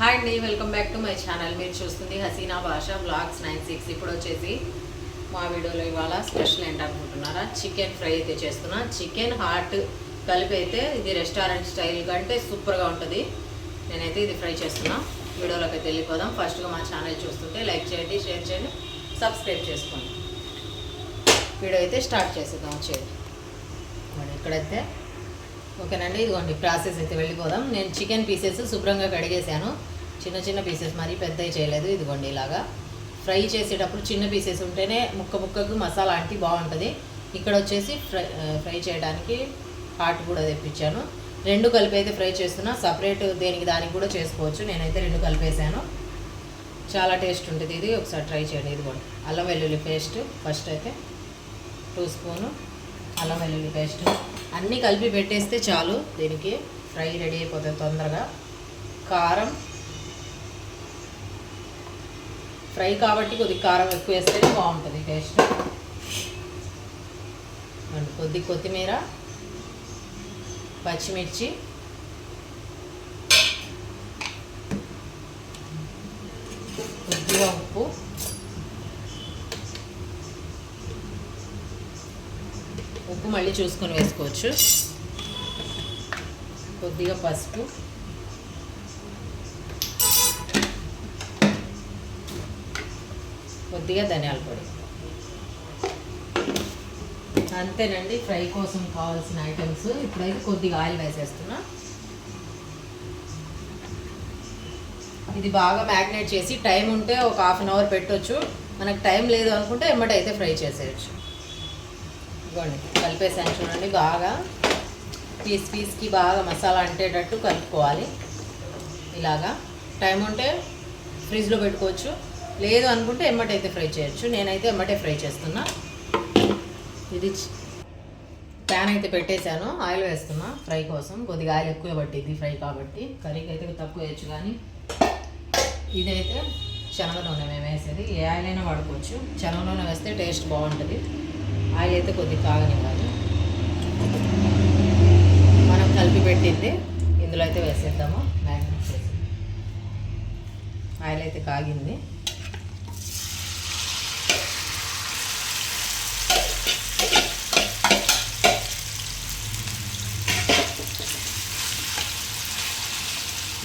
Hi అండి, welcome back to my channel. మీరు చూస్తుంది హసీనా భాష బ్లాగ్స్ 96. ఇప్పుడు వచ్చేసి మా వీడియోలో ఇవాళ స్పెషల్ ఏంటనుకుంటున్నారా, చికెన్ ఫ్రై అయితే చేస్తున్నా. చికెన్ హార్ట్ కలిపి అయితే ఇది రెస్టారెంట్ స్టైల్ కంటే సూపర్గా ఉంటుంది. నేనైతే ఇది ఫ్రై చేస్తున్నా. వీడియోలోకి అయితే వెళ్ళిపోదాం. ఫస్ట్గా మా ఛానల్ చూస్తుంటే లైక్ చేయండి, షేర్ చేయండి, సబ్స్క్రైబ్ చేసుకోండి. వీడియో అయితే స్టార్ట్ చేసేద్దాం. వచ్చేది ఇక్కడైతే ఓకేనండి. ఇదిగోండి ప్రాసెస్ అయితే వెళ్ళిపోదాం. నేను చికెన్ పీసెస్ శుభ్రంగా కడిగేసాను. చిన్న చిన్న పీసెస్ మరీ పెద్దవి చేయలేదు. ఇదిగోండి ఇలాగా ఫ్రై చేసేటప్పుడు చిన్న పీసెస్ ఉంటేనే ముక్కకు మసాలా అంటే బాగుంటుంది. ఇక్కడ వచ్చేసి ఫ్రై చేయడానికి హాట్ కూడా తెప్పించాను. రెండు కలిపి అయితే ఫ్రై చేస్తున్నా. సపరేట్ దేనికి దానికి కూడా చేసుకోవచ్చు. నేనైతే రెండు కలిపేసాను. చాలా టేస్ట్ ఉంటుంది ఇది. ఒకసారి ట్రై చేయండి. ఇదిగోండి అల్లం వెల్లుల్లి పేస్ట్ ఫస్ట్ అయితే 2 స్పూను అల్లం వెల్లుల్లి పేస్ట్ అన్నీ కలిపి పెట్టేస్తే చాలు. దీనికి ఫ్రై రెడీ అయిపోతుంది తొందరగా. కారం ఫ్రై కాబట్టి కొద్దిగా కారం ఎక్కువ వేస్తేనే బాగుంటుంది టేస్ట్. కొద్ది కొత్తిమీర, పచ్చిమిర్చి, కొద్దిగా ఉప్పు, ఉప్పు మళ్ళీ చూసుకొని వేసుకోవచ్చు. కొద్దిగా పసుపు, కొద్దిగా ధనియాల పొడి. అంతేనండి ఫ్రై కోసం కావాల్సిన ఐటమ్స్. ఇప్పుడైతే కొద్దిగా ఆయిల్ వేసేస్తున్నా. ఇది బాగా మ్యాగ్నేట్ చేసి టైం ఉంటే ఒక 1/2 అవర్ పెట్టవచ్చు. మనకు టైం లేదు అనుకుంటే ఎమ్మటైతే ఫ్రై చేసేయచ్చు. ఇదిగోండి కలిపేసాను చూడండి. బాగా పీస్కి బాగా మసాలా అంటేటట్టు కలుపుకోవాలి. ఇలాగా టైం ఉంటే ఫ్రిడ్జ్లో పెట్టుకోవచ్చు, లేదు అనుకుంటే ఎమ్మటైతే ఫ్రై చేయొచ్చు. నేనైతే ఎమ్మటే ఫ్రై చేస్తున్నా. ఇది ప్యాన్ అయితే పెట్టేశాను. ఆయిల్ వేస్తున్నా ఫ్రై కోసం. కొద్దిగా ఆయిల్ ఎక్కువ పట్టింది ఫ్రై కాబట్టి. కర్రీకి అయితే తక్కువ వేయచ్చు, కానీ ఇదైతే శనగ నూనె మేము వేసేది. ఏ ఆయిల్ అయినా వాడుకోవచ్చు. శనగ నూనె వేస్తే టేస్ట్ బాగుంటుంది. ఆయిల్ అయితే కొద్దిగా కాగనివ్వాలి. మనం కలిపి పెట్టింది ఇందులో అయితే వేసేద్దాము. మ్యాగ్నెట్ చేసి ఆయిల్ అయితే కాగింది.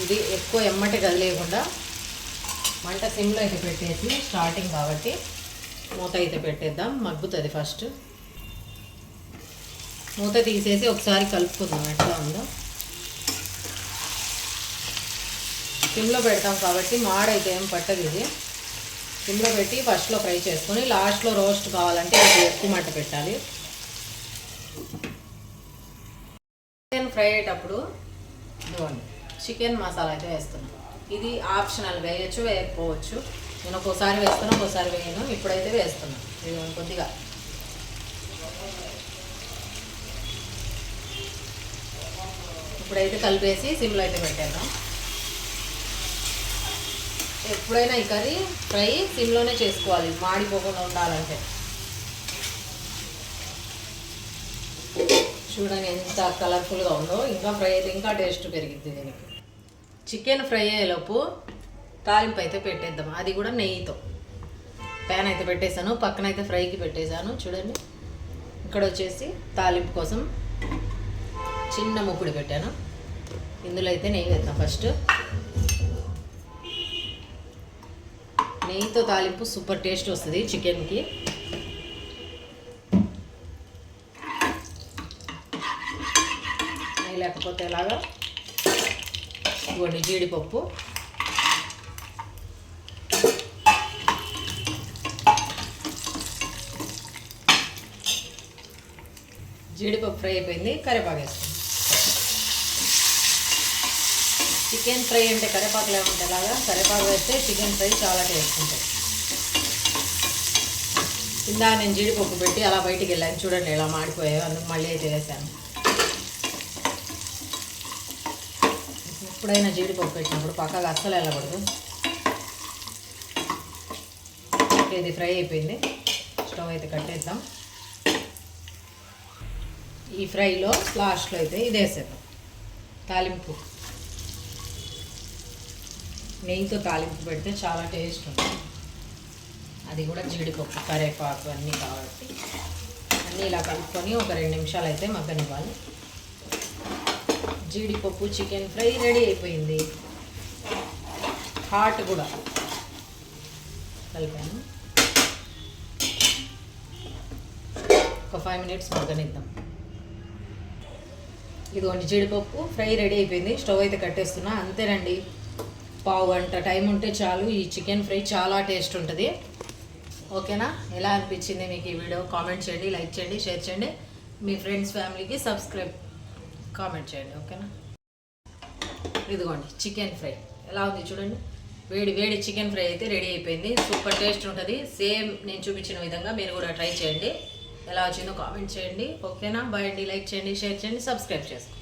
ఇది ఎక్కువ ఎమ్మటి కదిలేయకుండా మంట సిమ్లో అయితే పెట్టేసి, స్టార్టింగ్ కాబట్టి మూత అయితే పెట్టేద్దాం. మగ్గుతుంది. ఫస్ట్ మూత తీసేసి ఒకసారి కలుపుకుందాం ఎట్లా ఉందో. సిమ్లో పెడతాం కాబట్టి మాడైతే ఏం పట్టదు. ఇది సిమ్లో పెట్టి ఫస్ట్లో ఫ్రై చేసుకొని లాస్ట్లో రోస్ట్ కావాలంటే ఎక్కువ మంట పెట్టాలి. చికెన్ ఫ్రై అయ్యేటప్పుడు చికెన్ మసాలా అయితే వేస్తున్నాను. ఇది ఆప్షనల్, వేయచ్చు వేయకపోవచ్చు. నేను ఒక్కోసారి వేస్తాను, ఒక్కోసారి వేయను. ఇప్పుడైతే వేస్తున్నాను. ఇది కొద్దిగా ఇప్పుడైతే కలిపేసి సిమ్లో అయితే పెట్టేద్దాం. ఎప్పుడైనా ఈ కర్రీ ఫ్రై సిమ్లోనే చేసుకోవాలి, మాడిపోకుండా ఉండాలంటే. చూడండి ఎంత కలర్ఫుల్గా ఉందో. ఇంకా ఫ్రై అయితే ఇంకా టేస్ట్ పెరిగిద్ది దీనికి. చికెన్ ఫ్రై అయ్యేలోపు తాలింపు అయితే పెట్టేద్దాం. అది కూడా నెయ్యితో. ప్యాన్ అయితే పెట్టేశాను, పక్కన అయితే ఫ్రైకి పెట్టేశాను. చూడండి ఇక్కడ వచ్చేసి తాలింపు కోసం చిన్న ముక్కుడు పెట్టాను. ఇందులో అయితే నెయ్యి వేద్దాం. ఫస్ట్ నెయ్యితో తాలింపు సూపర్ టేస్ట్ వస్తుంది చికెన్కి. నెయ్యి లేకపోతే ఎలాగా. ఇవ్వండి జీడిపప్పు, జీడిపప్పు ఫ్రై అయిపోయింది. కరివేపాకు వేస్తాం. చికెన్ ఫ్రై అంటే కరివేపాకు లేకుంటే ఎలాగా. కరివేపాకు వేస్తే చికెన్ ఫ్రై చాలా టేస్ట్ ఉంటుంది. ఇందాక నేను జీడిపప్పు పెట్టి అలా బయటికి వెళ్ళాను. చూడండి ఎలా మాడిపోయాయో. అందుకు మళ్ళీ అయితే వేసాను. ఎప్పుడైనా జీడిపప్పు పెట్టినప్పుడు పక్కగా అస్సలు వెళ్ళకూడదు. ఇది ఫ్రై అయిపోయింది. స్టవ్ అయితే కట్టేద్దాం. ఈ ఫ్రైలో లాస్ట్లో అయితే ఇది వేసేద్దాం తాలింపు. నెయ్యితో తాలింపు పెడితే చాలా టేస్ట్ ఉంటుంది. అది కూడా జీడిపప్పు కరేపాకు అన్నీ కాబట్టి అన్నీ ఇలా కలుపుకొని ఒక 2 నిమిషాలు అయితే మగ్గనివ్వాలి. జీడిపప్పు చికెన్ ఫ్రై రెడీ అయిపోయింది. హాట్ కూడా కలిపాను. ఒక 5 మినిట్స్ మగ్గనిద్దాం. ఇదిగోండి జీడిపప్పు ఫ్రై రెడీ అయిపోయింది. స్టవ్ అయితే కట్టేస్తున్నా. అంతేనండి, పావు గంట టైం ఉంటే చాలు. ఈ చికెన్ ఫ్రై చాలా టేస్ట్ ఉంటుంది. ఓకేనా? ఎలా అనిపించింది మీకు ఈ వీడియో? కామెంట్ చేయండి, లైక్ చేయండి, షేర్ చేయండి. మీ ఫ్రెండ్స్ ఫ్యామిలీకి సబ్స్క్రైబ్ కామెంట్ చేయండి. ఓకేనా? ఇదిగోండి చికెన్ ఫ్రై ఎలా ఉంది చూడండి. వేడి వేడి చికెన్ ఫ్రై అయితే రెడీ అయిపోయింది. సూపర్ టేస్ట్ ఉంటుంది. సేమ్ నేను చూపించిన విధంగా మీరు కూడా ట్రై చేయండి. ఎలా వచ్చిందో కామెంట్ చేయండి. ఓకేనా? బాయ్ అండి. లైక్ చేయండి, షేర్ చేయండి, సబ్స్క్రైబ్ చేసుకోండి.